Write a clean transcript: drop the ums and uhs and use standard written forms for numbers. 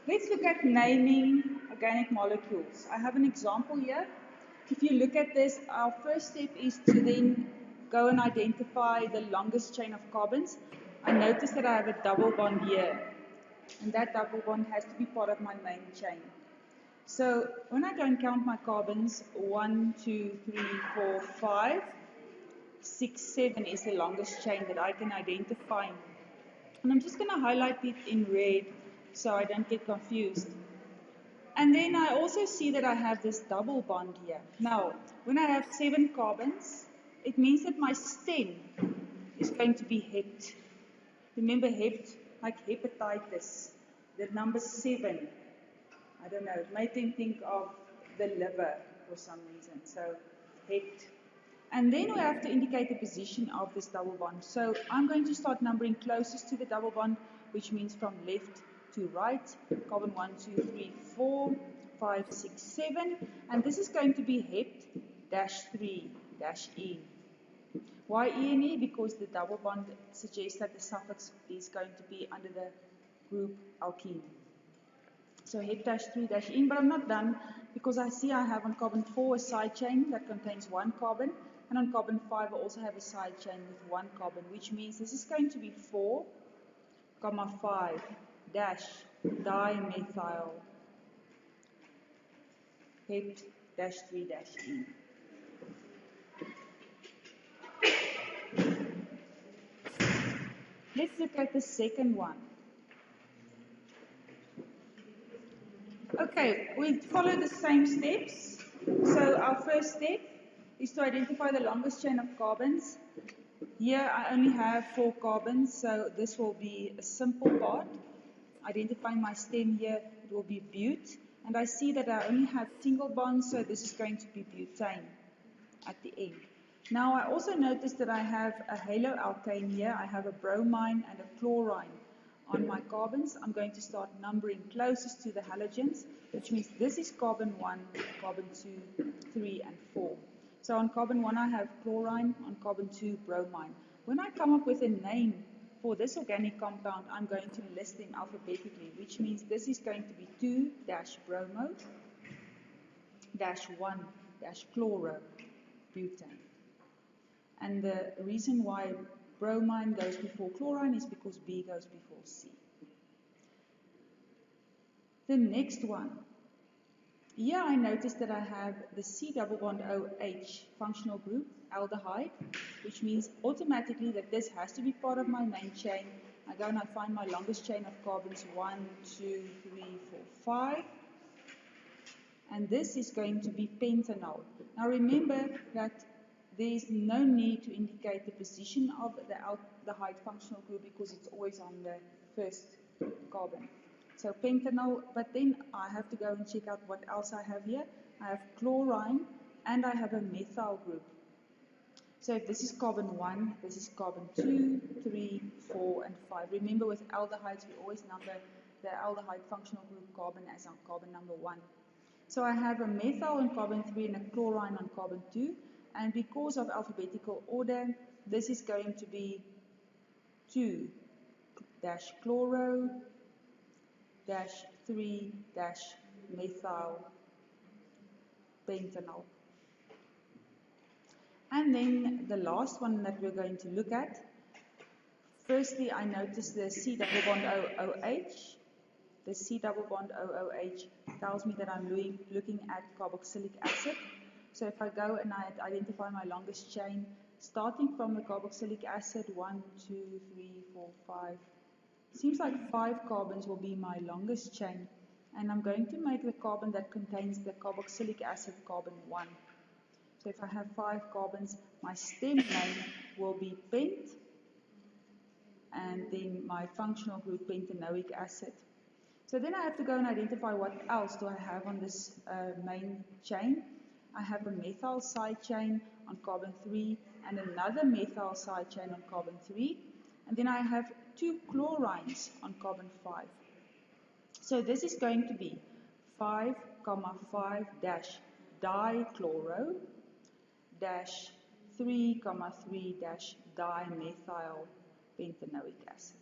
Let's look at naming organic molecules. I have an example here. If you look at this, our first step is to then go and identify the longest chain of carbons. I notice that I have a double bond here, and that double bond has to be part of my main chain. So when I go and count my carbons, 1, 2, 3, 4, 5, 6, 7 is the longest chain that I can identify. And I'm just going to highlight it in red so I don't get confused. And then I also see that I have this double bond here. Now, when I have 7 carbons, it means that my stem is going to be hept. Remember hept, like hepatitis, the number 7. I don't know, it made them think of the liver for some reason. So, hept. And then we have to indicate the position of this double bond. So I'm going to start numbering closest to the double bond, which means from left to right. Carbon 1, 2, 3, 4, 5, 6, 7. And this is going to be hept -3-E. Why E and E? Because the double bond suggests that the suffix is going to be under the group alkene. So hept-3-E, but I'm not done because I see I have on carbon 4 a side chain that contains 1 carbon, and on carbon 5 I also have a side chain with 1 carbon, which means this is going to be 4, 5 dash dimethyl hept-3-E. Let's look at the second one. Okay, we follow the same steps. So our first step is to identify the longest chain of carbons. Here I only have 4 carbons, so this will be a simple part. Identifying my stem here, it will be bute. And I see that I only have single bonds, so this is going to be butane at the end. Now I also notice that I have a haloalkane here. I have a bromine and a chlorine on my carbons. I'm going to start numbering closest to the halogens, which means this is carbon 1, carbon 2, 3, and 4. So on carbon 1 I have chlorine, on carbon 2 bromine. When I come up with a name for this organic compound, I'm going to list them alphabetically, which means this is going to be 2-bromo-1-chloro-butane. And the reason why bromine goes before chlorine is because B goes before C. The next one. Here I notice that I have the C double bond OH functional group, aldehyde, which means automatically that this has to be part of my main chain. I go and I find my longest chain of carbons, 1, 2, 3, 4, 5. And this is going to be pentanol. Now remember that there is no need to indicate the position of the aldehyde functional group because it's always on the first carbon. So pentanol, but then I have to go and check out what else I have here. I have chlorine and I have a methyl group. So if this is carbon 1, this is carbon 2, 3, 4, and 5. Remember with aldehydes, we always number the aldehyde functional group carbon as on carbon number 1. So I have a methyl on carbon 3 and a chlorine on carbon 2. And because of alphabetical order, this is going to be 2-chloro-3-methyl pentanol. And then the last one that we're going to look at. Firstly, I notice the C double bond OOH. The C double bond OOH tells me that I'm looking at carboxylic acid. So if I go and I identify my longest chain, starting from the carboxylic acid, 1, 2, 3, 4, 5. Seems like 5 carbons will be my longest chain. And I'm going to make the carbon that contains the carboxylic acid carbon 1. So if I have 5 carbons, my stem name will be pent, and then my functional group pentanoic acid. So then I have to go and identify what else do I have on this main chain. I have a methyl side chain on carbon 3 and another methyl side chain on carbon 3. And then I have 2 chlorines on carbon 5. So this is going to be 5,5-dichloro-3,3-dimethyl pentanoic acid.